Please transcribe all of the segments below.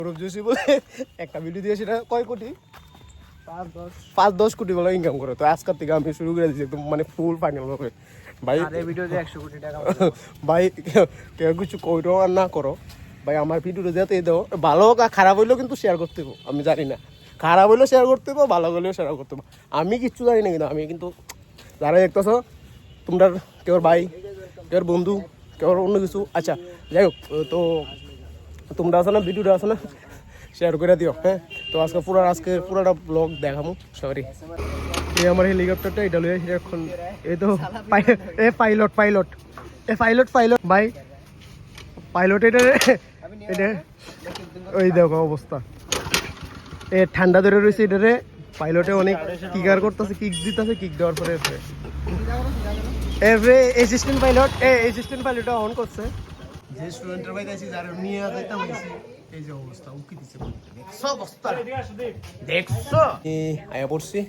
সৌরভ যোশী বলে একটা ভিডিও দিয়ে সেটা কয় কোটি 5-10 কোটি বলে ইনকাম করে। তো আজকের থেকে আমি শুরু করে দিচ্ছি একদম মানে ফুল ফাইনাল ভাবে ভাই ভিডিওতে 100 কোটি টাকা ভাই কেউ কিছু কইরো আর না করো ভাই, আমার ভিডিওটা যাতে দাও, ভালো হোক আর খারাপ হইলেও কিন্তু শেয়ার করতে হবে। আমি জানি না, খারাপ হইলেও শেয়ার করতে হবে, ভালো হইলেও শেয়ার করতে হবে। আমি কিচ্ছু জানি না, কিন্তু আমি কিন্তু যারা দেখতেছো তোমরা কেউ ভাই, কেউ বন্ধু, কেউ অন্য কিছু, আচ্ছা যাই হোক, তো তোমরা আসো না, ভিডিওটা আসো না, শেয়ার করে দিও। হ্যাঁ, তো আজকে পুরোটা ব্লগ দেখাবো। সরি, এই আমার হেলিকপ্টারটা এটা লইয়া এখন এই তো পাইলট ভাই, পাইলট এটা ওই দেখো অবস্থা, এ ঠান্ডা ধরে রয়েছে এটারে। পাইলটে অনেক কিকার করতেছে, কিক দিতেছে, কিক দেওয়ার পরে অ্যাসিস্ট্যান্ট পাইলট অন করছে। যে স্টুডেন্টের ভাই যাইছি, যারা নিয়ে যাইতাম হইছে এই যে অবস্থা, উকি দিচ্ছে। দেখছো অবস্থা, দেখছো আয়া পড়ছি।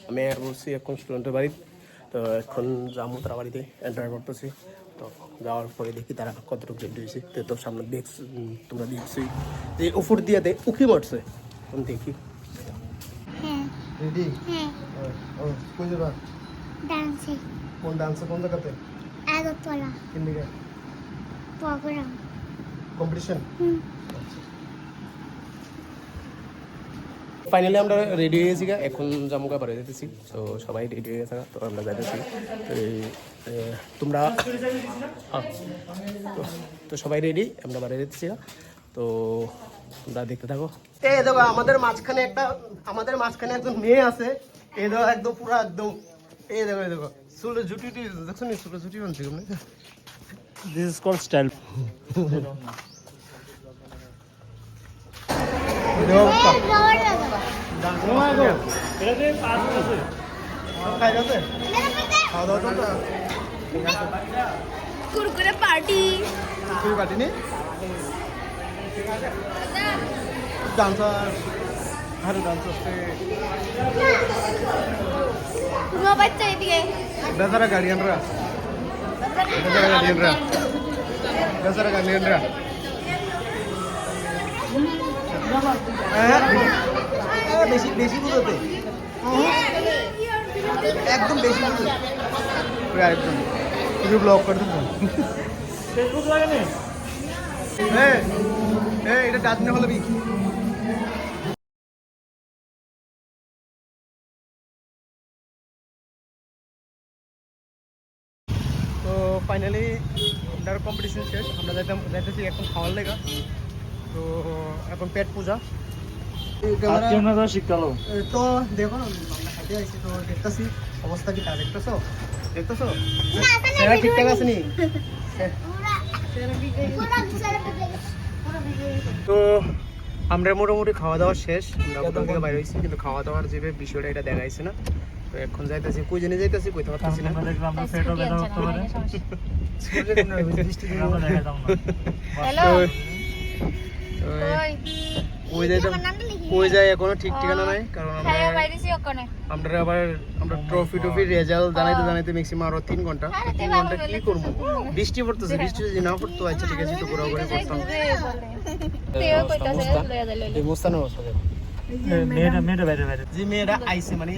আমি আয়া পড়ছি এখন স্টুডেন্টের বাড়ি। তো এখন যাবো তারা বাড়িতে, এন্টার করতেছি। তো যাওয়ার পরে দেখি তারা কতটুকু রেডি হয়েছে। তো সামনে দেখছি, তোমরা দেখছি যে উপর দিয়ে উকি মারছে। আমি দেখি রেডি। কই যাবা? ডান্সে। কোন ডান্সে? কোন জায়গাতে? আগরতলা। কোন দিকে? Programme competition. ফাইনালি আমরা রেডি হয়ে গেছি, এখন জামুকা বাড়ি যেতেছি। তো সবাই রেডি হয়ে গেছে, তো আমরা যাইতেছি। তোমরা তো সবাই রেডি, আমরা বাড়ি যেতেছি। তো তোমরা দেখতে থাকো। এই দেখো আমাদের মাঝখানে একজন মেয়ে আছে। এই দেখো একদম পুরো একদম, এই দেখো চুলে ঝুটি দেখছো নি? চুলে ঝুটি বানছি কেমন? This is called style. Kurkure party নেই ডান্সার, ভালো ডান্সার বাচ্চা এদিকে বেচারা গার্ডিয়ানরা বেশি বুঝতে একদম বেশি বুঝতে একদম কিছু ব্লগ করে দেবো। এটা ডাস্টবিনে হলো। তো ফাইনালি আপনার কম্পিটিশন শেষ, আমরা যাইতেছি এখন খাওয়ার লেগা। তো এখন পেট পূজা। শীতকালো তো দেখো আমরা খাইতে আসছি, তো দেখতেছি অবস্থা কি তা দেখতেছো ঠিকঠাক আছে নি? তো আমরা মোটামুটি খাওয়া দাওয়া শেষ, আমরা কোথাও থেকে বাইরে হয়েছি, কিন্তু খাওয়া দাওয়ার যে বিষয়টা এটা দেখাইছে না। তো এখন যাইতেছি, কই জেনে যাইতেছি কইতে পারতেছি না। কই যাই এখনো ঠিক ঠিকানা নাই, কারণ আমরা ট্রফি রেজাল্ট জানাইতে ম্যাক্সিমাম আরো 3 ঘন্টা। 3 ঘন্টা কি করবো? বৃষ্টি পড়তেছে, বৃষ্টি যদি না পড়তো আচ্ছা ঠিক আছে, তো ঘোরাঘুরি করতাম। যে মেয়েরা আইছে মানে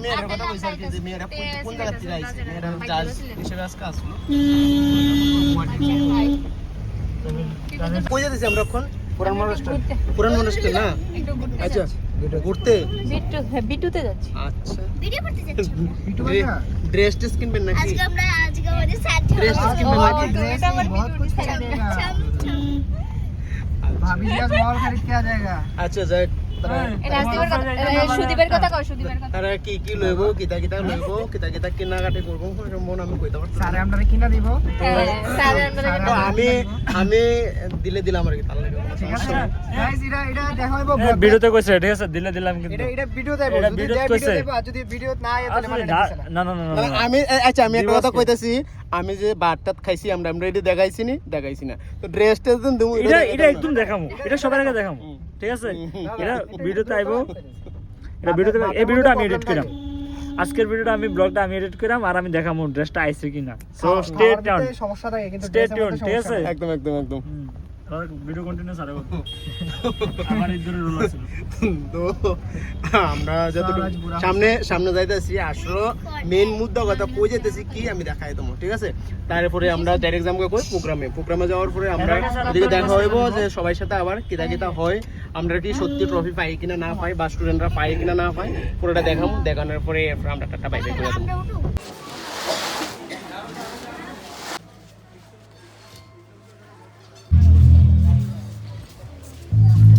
মেয়েরা কথা কইছে আর কি, যে মেয়েরা কোন জায়গা থেকে আইছে, মেয়েরা জাজ হিসেবে আজকে আসলো। কই যেতেছি আমরা এখন? পুরান মহারাষ্ট্র না? আচ্ছা ঘুরতে বিটুতে যাচ্ছি। আচ্ছা ভিডিও করতে যাচ্ছি। ড্রেস কিনবেন নাকি? আজকে আমাদের সাথে ড্রেস কিনবেন নাকি? এটা আমার ভিডিও भाभी जी आज मॉल खरीद के आ जाएगा। আচ্ছা যাই সুদীপের কথা কও, সুদীপের কথা। তারা কি লইব, কিতা কেনাকাটি করবো মন আমি কইতে পারতাম। सारे আমরা কিনা দিব। তো আমি দিলাম আর কি, তার লাগে ঠিক আছে গাইস, এটা দেখা হইবো ভিডিওতে কইছে, ঠিক আছে দিলাম, কিন্তু এটা ভিডিওতে আইবো। যদি ভিডিও না আয় তাহলে মানে না আমি আচ্ছা আমি একটা কথা কইতাছি, আমি যে ভাতটাত খাইছি আমরা এটি দেখাইছি না। তো ড্রেসটা দেবো, এটা একদম দেখামু, এটা সবার আগে দেখামু, ঠিক আছে? এটা ভিডিওতে আইবো, এটা ভিডিওতে, এই ভিডিওটা আমি এডিট করাম, আজকের ভিডিওটা আমি ব্লগটা আমি এডিট করাম, আর আমি দেখামু ড্রেসটা আইছে কিনা। সো স্টে টিউন, সমস্যা থাকে কিন্তু স্টে টিউন, ঠিক আছে? একদম আবার ভিডিও কন্টিনিউ সারা করতে আমার এই ধরে রোল আছে তো আমরা যতটুকু সামনে যাইতেছি আসলে মেন মুদ্রা কথা কই যেতেছি কি আমি দেখাই তোমার, ঠিক আছে? তারপরে আমরা ডাইরেক্ট যাবো কই প্রোগ্রামে যাওয়ার পরে আমরা ওদিকে দেখা হইব যে সবার সাথে আবার কিতা হয়, আমরা কি সত্যি ট্রফি পাই কিনা না পাই বা স্টুডেন্টরা পাই কিনা না পাই পুরোটা দেখানোর পরে আমরা টাটা বাই বাই করে দেবো।